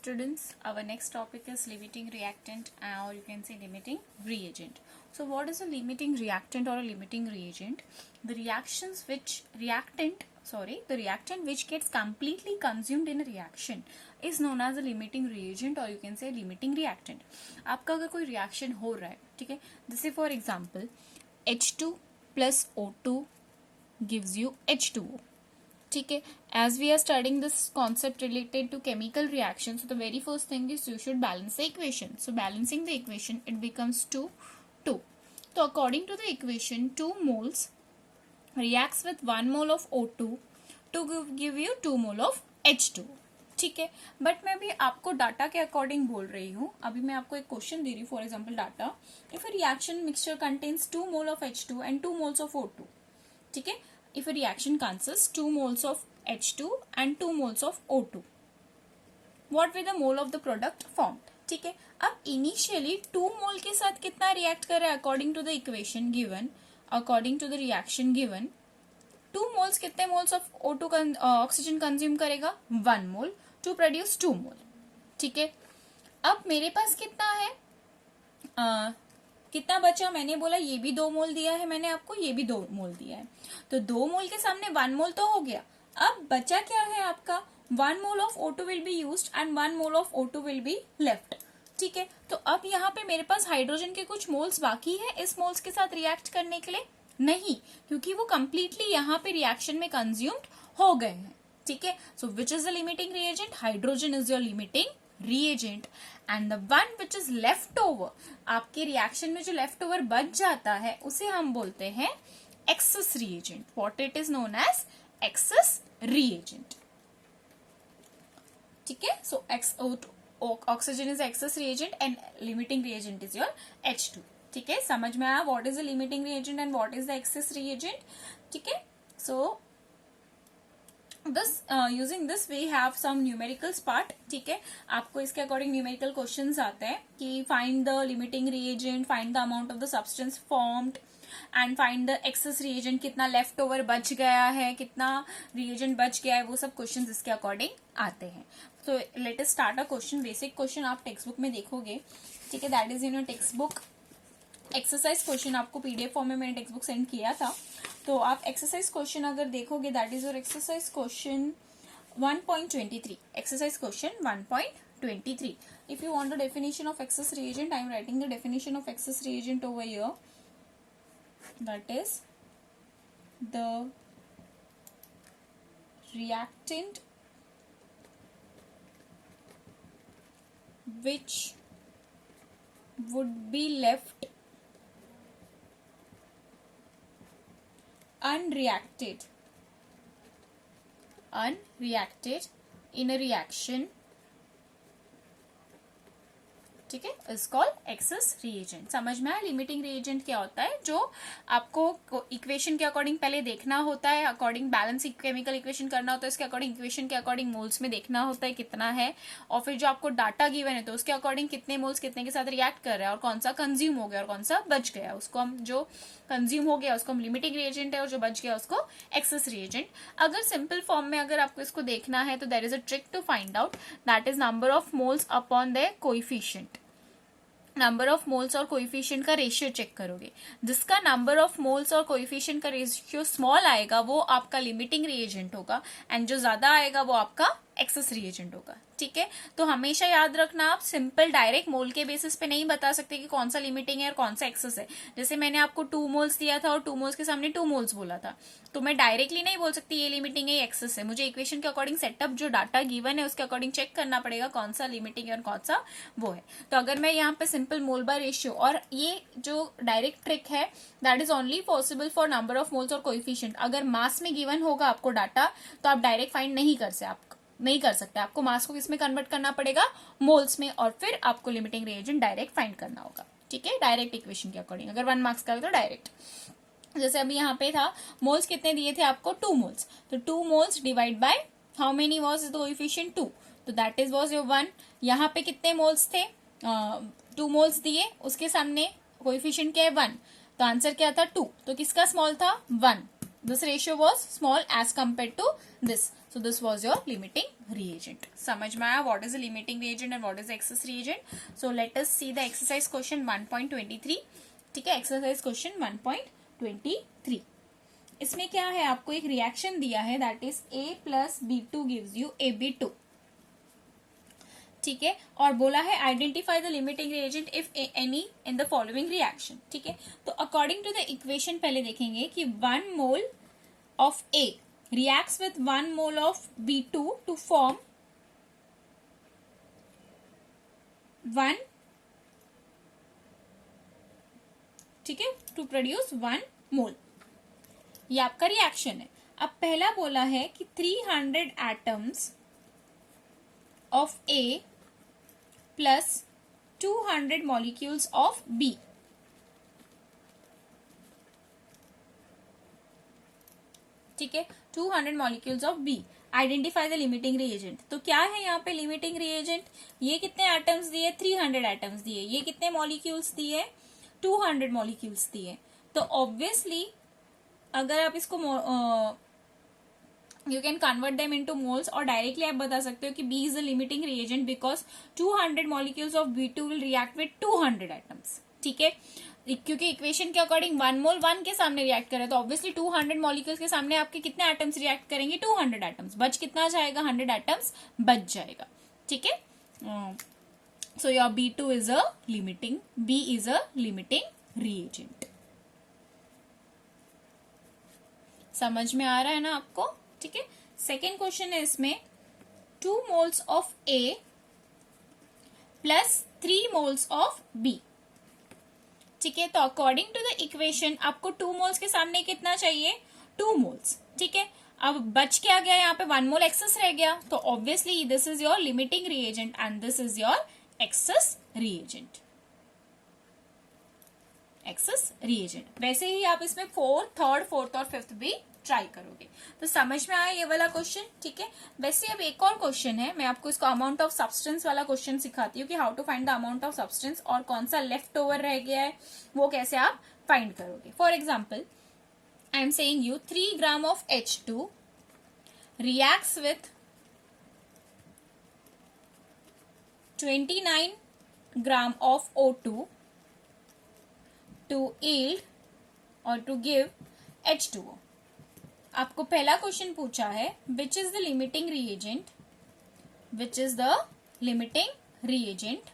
students, our next topic is limiting reactant or you can say limiting reagent. So what is a limiting reactant or a limiting reagent? The reactant which gets completely consumed in a reaction is known as a limiting reagent or you can say limiting reactant. आपका अगर कोई reaction हो रहा है, ठीक है, जैसे for example H2 plus O2 gives you H2O. ठीक है, as we are studying this concept related to chemical reaction, so the very first thing is you should balance the equation. So balancing the equation, it becomes 2. So according to the equation, 2 moles reacts with 1 mole of O2 to give you 2 mole of H2. ठीक है, but मैं भी आपको data के according बोल रही हूँ. अभी मैं आपको एक क्वेश्चन दे रही हूँ. For example data, if a reaction mixture contains 2 mole of H2 and 2 moles of O2. ठीक है, if a reaction consists 2 moles of H2 and 2 moles of O2, what will the mole of the product formed? ठीक है, अब initially 2 मोल के साथ कितना react कर रहा है according to the equation given, according to the reaction given, 2 moles कितने moles of O2 oxygen consume करेगा? 1 मोल टू प्रोड्यूस 2 मोल. ठीक है, अब मेरे पास कितना है, कितना बचा? मैंने बोला ये भी 2 मोल दिया है मैंने आपको, ये भी 2 मोल दिया है, तो 2 मोल के सामने 1 मोल तो हो गया. अब बचा क्या है आपका? 1 mole of O2 will be used and 1 mole of O2 will be left. ठीक है, तो अब यहाँ पे मेरे पास हाइड्रोजन के कुछ मोल्स बाकी है इस मोल्स के साथ रिएक्ट करने के लिए? नहीं, क्योंकि वो कंप्लीटली यहाँ पे रिएक्शन में कंज्यूम्ड हो गए हैं. ठीक है, so which is the limiting reagent? Hydrogen is your limiting reagent and the one which is left over, आपके रिएक्शन में जो लेफ्ट ओवर बच जाता है उसे हम बोलते हैं excess reagent. What it is known as excess reagent. ठीक है, so oxygen is excess reagent and limiting reagent is your H2. ठीक है, समझ में आया what is the limiting reagent and what is the excess reagent? ठीक है, so this using this we have some numericals part. ठीक है, आपको इसके अकॉर्डिंग न्यूमेरिकल क्वेश्चंस आते हैं कि find the limiting reagent, find the amount of the substance formed and find the access reagent, कितना लेफ्ट ओवर बच गया है, कितना रिएजेंट बच गया है, वो सब क्वेश्चंस इसके अकॉर्डिंग आते हैं. तो let us start a question. Basic question आप टेक्स्ट बुक में देखोगे. ठीक है, that is in your text book. Exercise question आपको पीडीएफ फॉर्म में मैंने टेक्स्ट बुक सेंड किया था, तो आप एक्सरसाइज क्वेश्चन अगर देखोगे, that is your exercise question 1.23. Exercise question 1.23. If you want the definition of access reagent, I am writing the definition of access reagent over here. That is the reactant which would be left unreacted in a reaction. ठीक है, is called access reagent. समझ में आया limiting reagent क्या होता है? जो आपको इक्वेशन के अकॉर्डिंग पहले देखना होता है, अकॉर्डिंग बैलेंस केमिकल इक्वेशन करना होता है, इसके अकॉर्डिंग इक्वेशन के अकॉर्डिंग मोल्स में देखना होता है कितना है, और फिर जो आपको डाटा गिवन है तो उसके अकॉर्डिंग कितने मोल्स कितने के साथ रिएक्ट कर रहा है और कौन सा कंज्यूम हो गया और कौन सा बच गया, उसको हम जो कंज्यूम हो गया उसको हम लिमिटिंग रिएजेंट है और जो बच गया उसको एक्सेस रिएजेंट. अगर सिंपल फॉर्म में अगर आपको इसको देखना है तो there is a trick to find out, that is number of moles upon the coefficient. Number of moles और कोएफिशिएंट का रेशियो चेक करोगे. जिसका नंबर ऑफ मोल्स और कोएफिशिएंट का रेशियो स्मॉल आएगा वो आपका लिमिटिंग रिएजेंट होगा एंड जो ज्यादा आएगा वो आपका एक्सेस रिएजेंट होगा. ठीक है, तो हमेशा याद रखना, आप सिंपल डायरेक्ट मोल के बेसिस पे नहीं बता सकते कि कौन सा लिमिटिंग है और कौन सा एक्सेस है. जैसे मैंने आपको 2 मोल्स दिया था और 2 मोल्स के सामने 2 मोल्स बोला था, तो मैं डायरेक्टली नहीं बोल सकती ये लिमिटिंग है ये एक्सेस है. मुझे इक्वेशन के अकॉर्डिंग सेटअप जो डाटा गिवन है उसके अकॉर्डिंग चेक करना पड़ेगा कौन सा लिमिटिंग है और कौन सा वो है. तो अगर मैं यहाँ पे सिंपल मोल बाय रेशियो, और ये जो डायरेक्ट ट्रिक है that is only possible for number of moles और कोएफिशिएंट. अगर मास में गिवन होगा आपको डाटा तो आप डायरेक्ट फाइंड नहीं कर सकते. आपको मास को किसमें कन्वर्ट करना पड़ेगा? मोल्स में, और फिर आपको लिमिटिंग रिएजेंट डायरेक्ट फाइंड करना होगा. ठीक है, डायरेक्ट इक्वेशन के अकॉर्डिंग. अगर 1 मार्क्स का है तो डायरेक्ट. जैसे अभी यहाँ पे था, मोल्स कितने दिए थे आपको? 2 मोल्स. तो 2 moles divide by how many was the coefficient? 2. तो दैट इज वाज योर 1. यहाँ पे कितने मोल्स थे? 2 मोल्स दिए, उसके सामने कोएफिशिएंट क्या है? 1. तो आंसर क्या था? 2. तो किसका स्मॉल था? 1. This ratio was small as compared to this. So this was your limiting reagent. समझ में आया what is a limiting reagent and what is excess reagent? So let us see the exercise question 1.23. ठीक है, exercise question 1.23. इसमें क्या है, आपको एक रिएक्शन दिया है that is A plus B2 gives you AB2. ठीक है, और बोला है identify the limiting reagent if any in the following reaction. ठीक है, तो अकॉर्डिंग टू द इक्वेशन पहले देखेंगे कि 1 mole of A reacts with 1 mole of B2 to form 1, ठीक है, टू प्रोड्यूस 1 मोल. ये आपका रिएक्शन है. अब पहला बोला है कि 300 atoms of A plus 200 molecules of B. ठीक है, 200 molecules of B. Identify the limiting reagent. तो क्या है यहाँ पे लिमिटिंग रिएजेंट? ये कितने एटम्स दिए? 300 एटम्स दिए. ये कितने मॉलिक्यूल्स दिए? 200 मॉलिक्यूल्स दिए. तो ऑब्वियसली अगर आप इसको you can convert them into moles, और डायरेक्टली आप बता सकते हो कि B is the limiting reagent because 200 molecules of B2 will react with 200 atoms. ठीक है, क्योंकि इक्वेशन के अकॉर्डिंग 1 मोल 1 के सामने रिएक्ट करे, तो ऑब्वियसली 200 मॉलिक्यूल्स के सामने आपके कितने एटम्स रिएक्ट करेंगे? 200 एटम्स. बच कितना जाएगा? 100 एटम्स बच जाएगा. ठीक है, so your B2 is a limiting, B is a limiting reagent. समझ में आ रहा है ना आपको? ठीक है, सेकेंड क्वेश्चन है इसमें 2 moles of A plus 3 moles of B. ठीक है, तो अकॉर्डिंग टू द इक्वेशन आपको 2 मोल्स के सामने कितना चाहिए? 2 मोल्स. ठीक है, अब बच क्या गया? यहाँ पे 1 मोल एक्सेस रह गया, तो obviously this is your limiting reagent and this is your access reagent. Access reagent. वैसे ही आप इसमें 4th, 3rd, 4th और 5th भी ट्राई करोगे. तो समझ में आया ये वाला क्वेश्चन. ठीक है, वैसे अब एक और क्वेश्चन है, मैं आपको इसको अमाउंट ऑफ सब्सटेंस वाला क्वेश्चन सिखाती हूँ कि how to find the amount of substance और कौन सा लेफ्ट ओवर रह गया है वो कैसे आप फाइंड करोगे. For example I am saying you 3 gram of H2 reacts with 29 gram of O2 to yield or to give H2O. आपको पहला क्वेश्चन पूछा है which is the limiting reagent, which is the limiting reagent,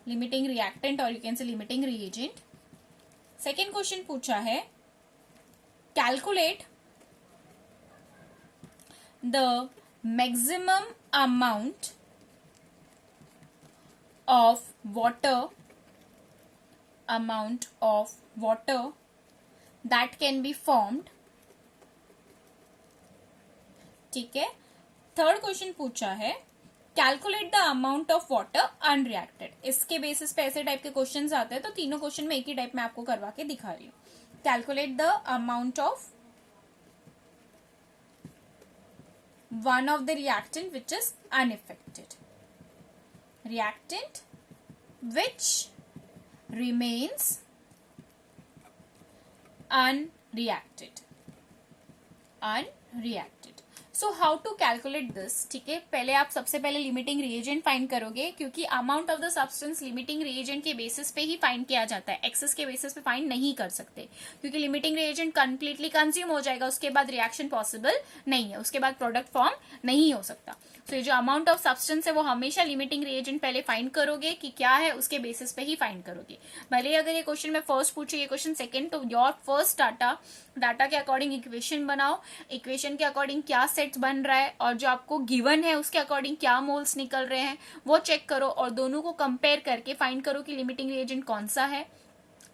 limiting reactant और you can say limiting reagent. Second question पूछा है calculate the maximum amount of water that can be formed. ठीक है, third question पूछा है calculate the amount of water unreacted. इसके basis पे ऐसे टाइप के क्वेश्चंस आते हैं, तो तीनों क्वेश्चन में एक ही टाइप में आपको करवा के दिखा रही हूं. Calculate the amount of one of the reactant which is unaffected, reactant which remains unreacted. So how to calculate this? ठीक है, पहले आप सबसे पहले लिमिटिंग रिएजेंट फाइंड करोगे, क्योंकि amount of the substance limiting reagent के बेसिस पे ही फाइंड किया जाता है, एक्सेस के बेसिस पे फाइंड नहीं कर सकते, क्योंकि लिमिटिंग रिएजेंट कंप्लीटली कंज्यूम हो जाएगा, उसके बाद रिएक्शन पॉसिबल नहीं है, उसके बाद प्रोडक्ट फॉर्म नहीं हो सकता. तो ये जो अमाउंट ऑफ सब्सटेंस है वो हमेशा लिमिटिंग रिएजेंट पहले फाइंड करोगे कि क्या है, उसके बेसिस पे ही फाइंड करोगे. भले अगर ये क्वेश्चन में फर्स्ट पूछे, ये क्वेश्चन सेकंड, तो योर फर्स्ट डाटा के अकॉर्डिंग इक्वेशन बनाओ, इक्वेशन के अकॉर्डिंग क्या सेट बन रहा है और जो आपको गिवन है उसके अकॉर्डिंग क्या मोल्स निकल रहे हैं वो चेक करो, और दोनों को कंपेयर करके फाइंड करो कि लिमिटिंग रिएजेंट कौन सा है.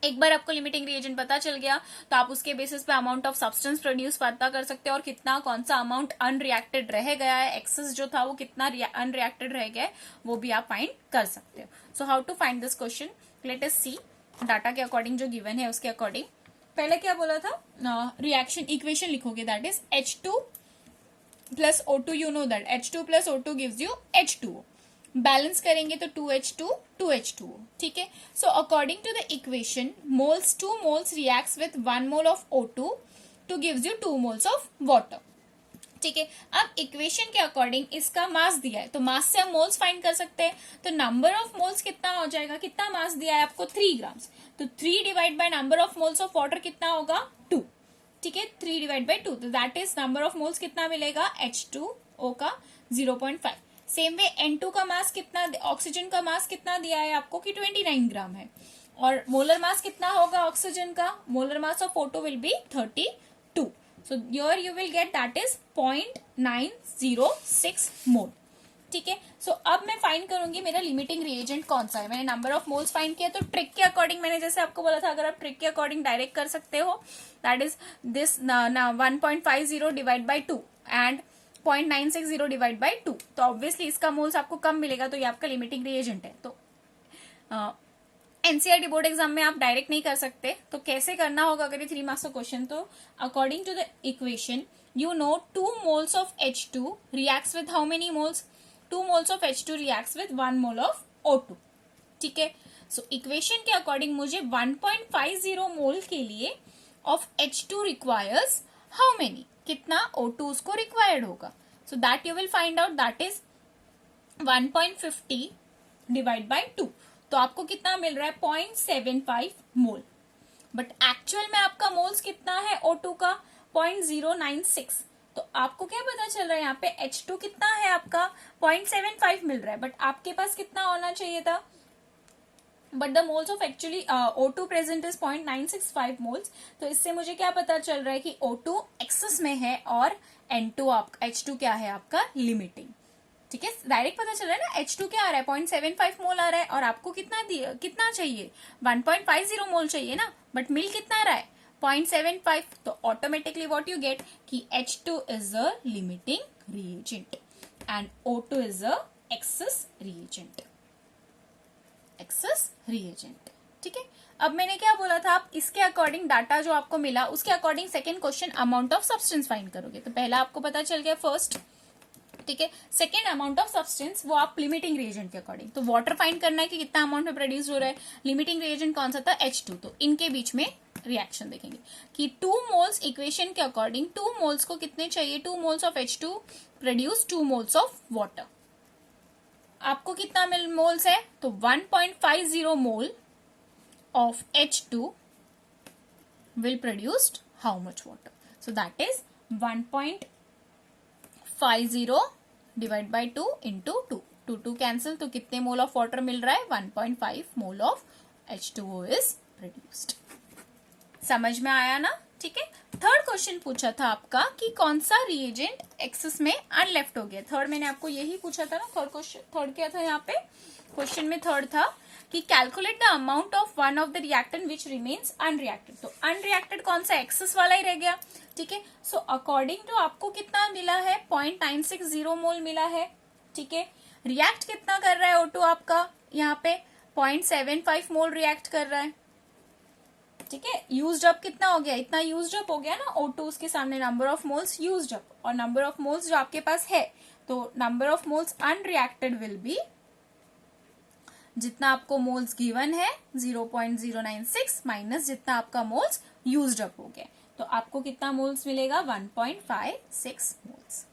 एक बार आपको लिमिटिंग रिएजेंट पता चल गया तो आप उसके बेसिस पे अमाउंट ऑफ सब्सटेंस प्रोड्यूस पता कर सकते हो, और कितना कौन सा अमाउंट अनरिएक्टेड रह गया है, एक्सेस जो था वो कितना अनरिएक्टेड रह गया है वो भी आप फाइंड कर सकते हो. So how to find this question, let us see. Data के अकॉर्डिंग जो गिवन है उसके अकॉर्डिंग पहले क्या बोला था, रिएक्शन इक्वेशन लिखोगे, that is H2 plus O2. You know that H2 plus O2 gives you H2O. Balance करेंगे तो 2H2 2H2O. ठीक है, so according to the equation moles 2 moles reacts with 1 mole of O2 to gives you 2 moles of water. ठीक है। अब equation के according इसका मास दिया है, तो मास से हम मोल्स फाइंड कर सकते हैं। तो नंबर ऑफ मोल्स कितना हो जाएगा, कितना मास दिया है आपको 3 ग्राम्स, तो 3 divide by number of moles of water कितना होगा 2, ठीक है। 3 डिवाइड बाय 2, तो that is number of moles कितना मिलेगा H2O का 0.5। सेम वे N2 का मास कितना, ऑक्सीजन का मास कितना दिया है आपको कि 29 ग्राम है, और मोलर मास कितना होगा ऑक्सीजन का, molar mass of O2 will be 32, so here you will get that is 0.906 मोल, ठीक है। सो अब मैं फाइंड करूंगी मेरा लिमिटिंग रिएजेंट कौन सा है। मैंने नंबर ऑफ मोल्स फाइंड किया, तो ट्रिक के अकॉर्डिंग मैंने जैसे आपको बोला था, अगर आप ट्रिक के अकॉर्डिंग डायरेक्ट कर सकते हो, that is this 1.50 divide by 2 and 0.960 divide by 2, तो ऑब्वियसली इसका मोल्स आपको कम मिलेगा, तो ये आपका लिमिटिंग रिएजेंट है। तो एनसीईआरटी बोर्ड एग्जाम में आप डायरेक्ट नहीं कर सकते, तो कैसे करना होगा अगर ये 3 मार्क्स का क्वेश्चन, तो according to the equation you know 2 moles of H2 reacts with how many moles, 2 moles of H2 reacts with 1 mole of O2, ठीक है। सो इक्वेशन के अकॉर्डिंग मुझे 1.50 मोल के लिए of H2 requires how many, कितना O2 उसको required होगा, so that you will find out, that is 1.50 divide by 2, तो आपको कितना मिल रहा है 0.75 मोल, बट एक्चुअल में आपका मोल्स कितना है O2 का 0.096, तो आपको क्या पता चल रहा है यहाँ पे H2 कितना है आपका 0.75 मिल रहा है, बट आपके पास कितना होना चाहिए था, but the moles of actually O2 present is 0.965 moles, तो इससे मुझे क्या पता चल रहा है कि O2 एक्सेस में है और N2 आपका H2 क्या है आपका लिमिटिंग, ठीक है। डायरेक्ट पता चल रहा है ना, H2 क्या आ रहा है 0.75 मोल आ रहा है, और आपको कितना चाहिए 1.50 मोल चाहिए ना, बट मिल कितना आ रहा है 0.75, तो ऑटोमेटिकली व्हाट यू गेट कि H2 is a limiting reagent and O2 is a access reagent, access reagent, ठीक है। अब मैंने क्या बोला था, आप इसके अकॉर्डिंग डाटा जो आपको मिला उसके according second question amount of substance find करोगे, तो पहला आपको पता चल गया फर्स्ट, ठीक है। सेकेंड अमाउंट ऑफ सब्सटेंस वो आप लिमिटिंग रिएजेंट के अकॉर्डिंग, तो वाटर फाइंड करना है कि कितना अमाउंट में प्रोड्यूस हो रहा है, लिमिटिंग रिएजेंट कौन सा था H2, तो इनके बीच में रिएक्शन देखेंगे कि 2 मोल्स इक्वेशन के अकॉर्डिंग 2 मोल्स को कितने चाहिए, 2 moles of H2 produce 2 moles of water, आपको कितना मोल्स है, तो 1.50 mole of H2 will produce how much water, so that is 1.50 divide by 2 into 2 cancel, तो कितने मोल ऑफ वाटर मिल रहा है 1.5 mole of H2O is produced, समझ में आया ना, ठीक है। थर्ड क्वेश्चन पूछा था आपका कि कौन सा रिएजेंट एक्सेस में अनलेफ्ट हो गया, थर्ड मैंने आपको यही पूछा था ना, थर्ड क्या था यहाँ पे क्वेश्चन में, थर्ड था कि calculate the amount of one of the reactant which remains unreacted, तो अनरिएक्टेड कौन सा एक्सेस वाला ही रह गया, ठीक है। सो अकॉर्डिंग टू आपको कितना मिला है 0.960 मोल मिला है, ठीक है। रिएक्ट कितना कर रहा है O2 आपका यहाँ पे 0.75 मोल रिएक्ट कर रहा है, ठीक है। यूज्ड अप कितना हो गया, इतना यूज्ड अप हो गया ना O2 उसके सामने, number of moles used up, और नंबर ऑफ मोल्स जो आपके पास है, तो number of moles unreacted will be जितना आपको मोल्स गिवन है 0.096 माइनस जितना आपका मोल्स यूज्ड अप हो गया, तो आपको कितना मोल्स मिलेगा 1.56 मोल्स।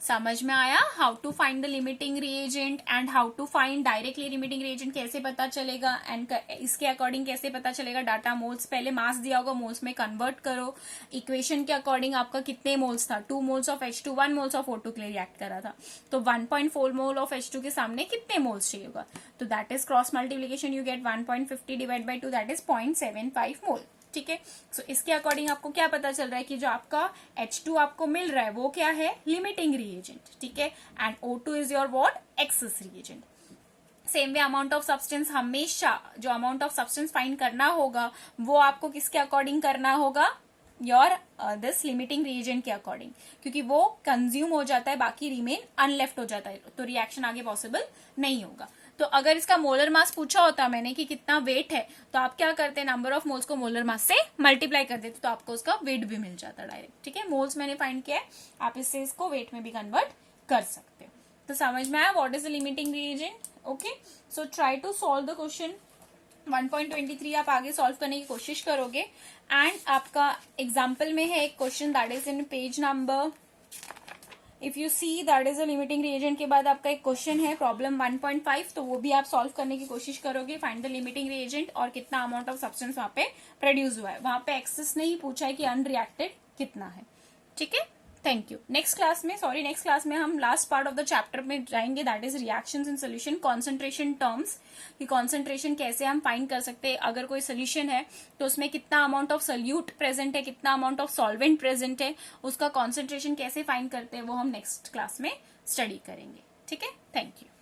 समझ में आया how to find the limiting reagent and how to find directly limiting reagent कैसे पता चलेगा, एंड इसके अकॉर्डिंग कैसे पता चलेगा डाटा, मोल्स पहले मास दिया होगा मोल्स में कन्वर्ट करो, इक्वेशन के अकॉर्डिंग आपका कितने मोल्स था 2 moles of H2 1 moles of O2 के लिए रिएक्ट करा था, तो 1.4 मोल ऑफ H2 के सामने कितने मोल्स चाहिए होगा, तो that is cross multiplication you get 1.50 divide by 2 that is 0.75 मोल, ठीक है। सो इसके अकॉर्डिंग आपको क्या पता चल रहा है कि जो आपका H2 आपको मिल रहा है वो क्या है लिमिटिंग रिएजेंट, ठीक है, and O2 is your what access reagent. Same way amount of substance, हमेशा जो अमाउंट ऑफ सब्सटेंस फाइंड करना होगा वो आपको किसके अकॉर्डिंग करना होगा, योर दिस लिमिटिंग रिएजेंट के अकॉर्डिंग, क्योंकि वो कंज्यूम हो जाता है बाकी रिमेन अनलेफ्ट हो जाता है, तो रिएक्शन आगे पॉसिबल नहीं होगा। तो अगर इसका मोलर मास पूछा होता मैंने कि कितना वेट है, तो आप क्या करते, नंबर ऑफ मोल्स को मोलर मास से मल्टीप्लाई कर देते, तो आपको उसका वेट भी मिल जाता डायरेक्ट, ठीक है। मोल्स मैंने फाइंड किया है, आप इससे इसको वेट में भी कन्वर्ट कर सकते हो। तो समझ में आया what is the limiting reagent, okay. So try to solve the question 1.23 आप आगे सॉल्व करने की कोशिश करोगे। एंड आपका एग्जाम्पल में है एक question that is in page number, if you see that is a limiting reagent के बाद आपका एक क्वेश्चन है प्रॉब्लम 1.5, तो वो भी आप सॉल्व करने की कोशिश करोगे। फाइंड द लिमिटिंग रिएजेंट और कितना अमाउंट ऑफ सब्सटेंस वहां पे प्रोड्यूस हुआ है। वहां पे एक्सेस नहीं पूछा है कि अनरिएक्टेड कितना है। ठीक है, थैंक यू। नेक्स्ट क्लास में हम last part of the chapter में जाएंगे, that is reactions in solution, concentration terms, कि कॉन्सेंट्रेशन कैसे हम फाइंड कर सकते हैं। अगर कोई सोल्यूशन है तो उसमें कितना अमाउंट ऑफ सोल्यूट प्रेजेंट है, कितना अमाउंट ऑफ सॉल्वेंट प्रेजेंट है, उसका कॉन्सेंट्रेशन कैसे फाइंड करते हैं, वो हम नेक्स्ट क्लास में स्टडी करेंगे। ठीक है, थैंक यू।